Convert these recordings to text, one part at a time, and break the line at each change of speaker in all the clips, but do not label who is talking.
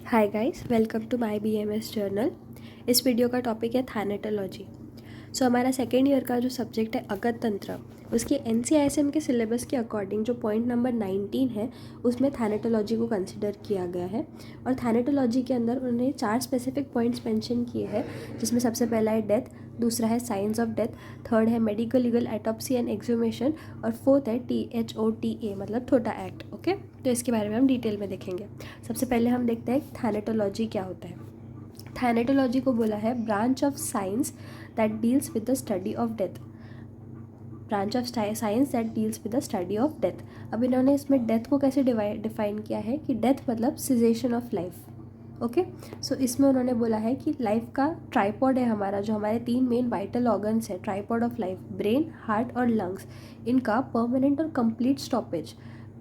Hi guys, welcome to my BMS journal. इस video का topic है थैनेटोलॉजी। हमारा सेकेंड ईयर का जो सब्जेक्ट है अगत तंत्र, उसके एनसीआईएसएम के सिलेबस के अकॉर्डिंग जो पॉइंट नंबर 19 है उसमें थैनेटोलॉजी को कंसिडर किया गया है। और थैनेटोलॉजी के अंदर उन्होंने 4 स्पेसिफिक पॉइंट्स मेंशन किए हैं, जिसमें सबसे पहला है डेथ, दूसरा है साइंस ऑफ डेथ, थर्ड है मेडिकल लीगल एटॉप्सी एंड एक्सह्यूमेशन, और फोर्थ है THOTA मतलब थोटा एक्ट। ओके, तो इसके बारे में हम डिटेल में देखेंगे। सबसे पहले हम देखते हैं थैनेटोलॉजी क्या होता है। थैनेटोलॉजी को बोला है branch of science that deals with the study of death. Branch of science that deals with the study of death. अब इन्होंने इसमें डेथ को कैसे डिफाइन किया है कि डेथ मतलब सिजेशन ऑफ लाइफ। ओके, सो इसमें उन्होंने बोला है कि लाइफ का ट्राइपॉड है हमारा, जो हमारे 3 मेन वाइटल ऑर्गन्स है, tripod of life, brain, heart और लंग्स, इनका परमानेंट और कंप्लीट स्टॉपेज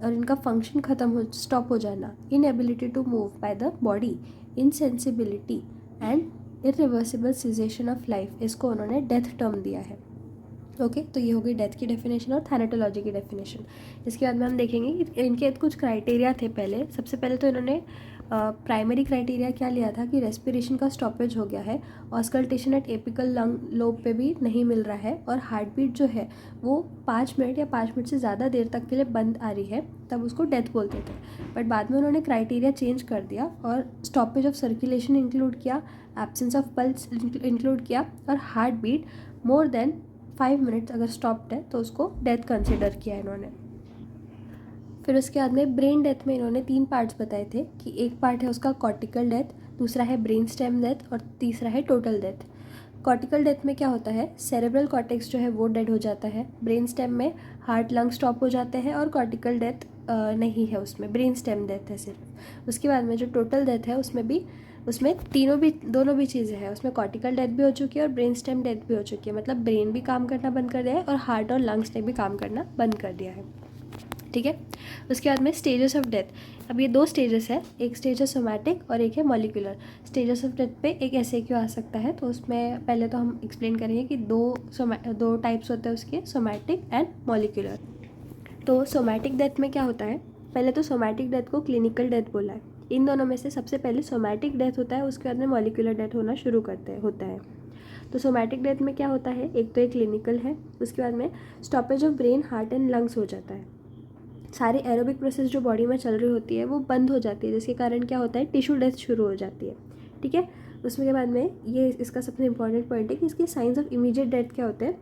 और इनका फंक्शन स्टॉप हो जाना, inability to move by the body, insensibility and irreversible cessation of life, इसको उन्होंने डेथ टर्म दिया है। ओके, तो ये हो गई डेथ की डेफिनेशन और थैनेटोलॉजी की डेफिनेशन। इसके बाद में हम देखेंगे कि इनके कुछ क्राइटेरिया थे। पहले सबसे पहले तो इन्होंने प्राइमरी क्राइटेरिया क्या लिया था कि रेस्पिरेशन का स्टॉपेज हो गया है, auscultation at apical lung lobe पे भी नहीं मिल रहा है, और हार्ट बीट जो है वो 5 मिनट या 5 मिनट से ज़्यादा देर तक के लिए बंद आ रही है, तब उसको डेथ बोलते थे। बट बाद में उन्होंने क्राइटेरिया चेंज कर दिया और स्टॉपेज ऑफ सर्कुलेशन इंक्लूड किया, एब्सेंस ऑफ पल्स इंक्लूड किया, और heart beat more than 5 minutes अगर स्टॉप्ड है तो उसको डेथ कंसिडर किया इन्होंने। फिर उसके बाद में ब्रेन डेथ में इन्होंने 3 पार्ट्स बताए थे कि एक पार्ट है उसका कॉर्टिकल डेथ, दूसरा है ब्रेन स्टेम डेथ और तीसरा है टोटल डेथ। कॉर्टिकल डेथ में क्या होता है, सेरेब्रल कॉर्टेक्स जो है वो डेड हो जाता है, ब्रेन स्टेम में हार्ट लंग स्टॉप हो जाते हैं, और कॉर्टिकल डेथ नहीं है, उसमें ब्रेन स्टेम डेथ है सिर्फ। उसके बाद में जो टोटल डेथ है उसमें दोनों भी चीज़ें हैं, उसमें कॉर्टिकल डेथ भी हो चुकी है और ब्रेन स्टेम डेथ भी हो चुकी है, मतलब ब्रेन भी काम करना बंद कर दिया है और हार्ट और लंग्स ने भी काम करना बंद कर दिया है। ठीक है, उसके बाद में स्टेजेस ऑफ डेथ। अब ये 2 स्टेजेस है, एक स्टेज है सोमैटिक और एक है मॉलिक्यूलर। स्टेजेस ऑफ डेथ पे एक SAQ आ सकता है, तो उसमें पहले तो हम एक्सप्लेन करेंगे कि दो टाइप्स होते हैं उसके, सोमैटिक एंड मॉलिक्यूलर। तो सोमैटिक डेथ में क्या होता है, पहले तो सोमैटिक डेथ को क्लिनिकल डेथ बोला है। इन दोनों में से सबसे पहले सोमैटिक डेथ होता है, उसके बाद में मॉलिक्यूलर डेथ होना शुरू होता है। तो सोमैटिक डेथ में क्या होता है, एक तो ये क्लिनिकल है, उसके बाद में stoppage of brain, heart and lungs हो जाता है। सारी एरोबिक प्रोसेस जो बॉडी में चल रही होती है वो बंद हो जाती है, जिसके कारण क्या होता है, टिश्यू डेथ शुरू हो जाती है। ठीक है, उसमें के बाद में ये इसका सबसे इंपॉर्टेंट पॉइंट है कि इसके साइंस ऑफ इमीडिएट डेथ क्या होते हैं।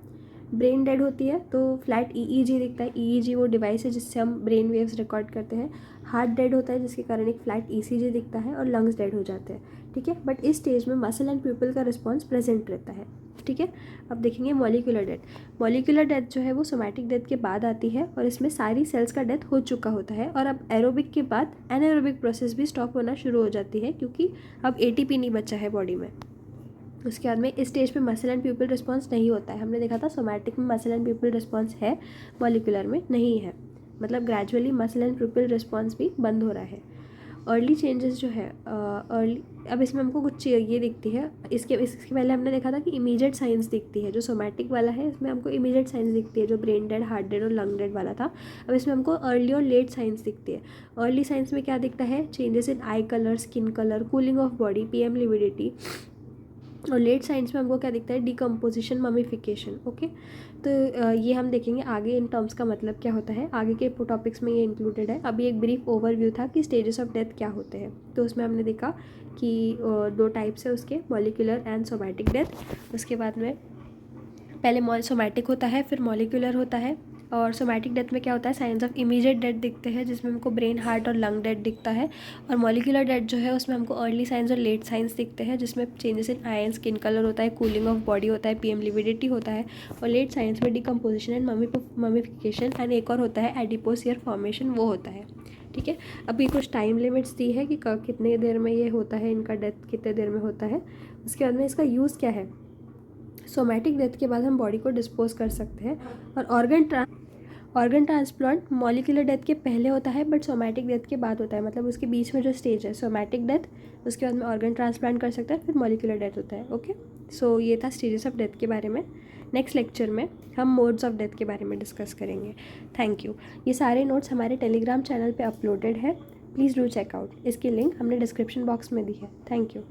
ब्रेन डेड होती है तो फ्लैट EEG दिखता है, EEG वो डिवाइस है जिससे हम ब्रेन वेव्स रिकॉर्ड करते हैं। हार्ट डेड होता है जिसके कारण एक फ्लैट ECG दिखता है, और लंग्स डेड हो जाते हैं। ठीक है, बट इस स्टेज में मसल एंड प्यूपल का रिस्पॉन्स प्रेजेंट रहता है। ठीक है, अब देखेंगे मॉलिक्यूलर डेथ। मॉलिक्यूलर डेथ जो है वो सोमैटिक डेथ के बाद आती है, और इसमें सारी सेल्स का डेथ हो चुका होता है, और अब एरोबिक के बाद एनाएरोबिक प्रोसेस भी स्टॉप होना शुरू हो जाती है, क्योंकि अब ATP नहीं बचा है बॉडी में। उसके बाद में इस स्टेज पे मसल एंड प्यूपल रिस्पॉन्स नहीं होता है। हमने देखा था सोमैटिक में मसल एंड प्यूपल रिस्पॉन्स है, मॉलिक्यूलर में नहीं है, मतलब gradually muscle and pupil response भी बंद हो रहा है। अर्ली चेंजेस जो है अर्ली, अब इसमें हमको कुछ ये दिखती है, इसके पहले हमने देखा था कि इमीडिएट साइंस दिखती है। जो सोमैटिक वाला है इसमें हमको इमीडिएट साइंस दिखती है, जो ब्रेन डेड, हार्ट डेड और लंग डेड वाला था। अब इसमें हमको अर्ली और लेट साइंस दिखती है। अर्ली साइंस में क्या दिखता है, changes in I colour, skin colour, cooling of body, PM lividity. और लेट साइंस में हमको क्या दिखता है, डिकम्पोजिशन, ममीफिकेशन। ओके, तो ये हम देखेंगे आगे इन टर्म्स का मतलब क्या होता है, आगे के टॉपिक्स में ये इंक्लूडेड है। अभी एक ब्रीफ ओवरव्यू था कि स्टेजेस ऑफ डेथ क्या होते हैं, तो उसमें हमने देखा कि 2 टाइप्स है उसके, मॉलिक्यूलर एंड सोमैटिक डेथ। उसके बाद में पहले सोमैटिक होता है, फिर मॉलिक्यूलर होता है। और सोमैटिक डेथ में क्या होता है, साइंस ऑफ इमीडिएट डेथ दिखते हैं, जिसमें हमको ब्रेन, हार्ट और लंग डेथ दिखता है। और मॉलिक्यूलर डेथ जो है उसमें हमको अर्ली साइंस और लेट साइंस दिखते हैं, जिसमें changes in ion, skin colour होता है, कूलिंग ऑफ बॉडी होता है, PM लिविडिटी होता है। और लेट साइंस में डिकम्पोजिशन एंड ममीफिकेशन, एंड एक और होता है एडिपोस ईयर फॉर्मेशन, वो होता है। ठीक है, अभी कुछ टाइम लिमिट्स दी है कि कितने देर में ये होता है, इनका डेथ कितने देर में होता है। उसके बाद में इसका यूज़ क्या है, सोमैटिक डेथ के बाद हम बॉडी को डिस्पोज कर सकते हैं। और ऑर्गन ट्रांसप्लांट मॉलिक्यूलर डेथ के पहले होता है, बट सोमैटिक डेथ के बाद होता है, मतलब उसके बीच में जो स्टेज है सोमैटिक डेथ, उसके बाद में ऑर्गन ट्रांसप्लांट कर सकता है, फिर मॉलिक्यूलर डेथ होता है। ओके, सो ये था स्टेजेस ऑफ डेथ के बारे में। नेक्स्ट लेक्चर में हम मोड्स ऑफ डेथ के बारे में डिस्कस करेंगे। Thank you. ये सारे नोट्स हमारे टेलीग्राम चैनल पे अपलोडेड है, प्लीज़ डू चेक आउट। इसकी लिंक हमने डिस्क्रिप्शन बॉक्स में दी है। Thank you.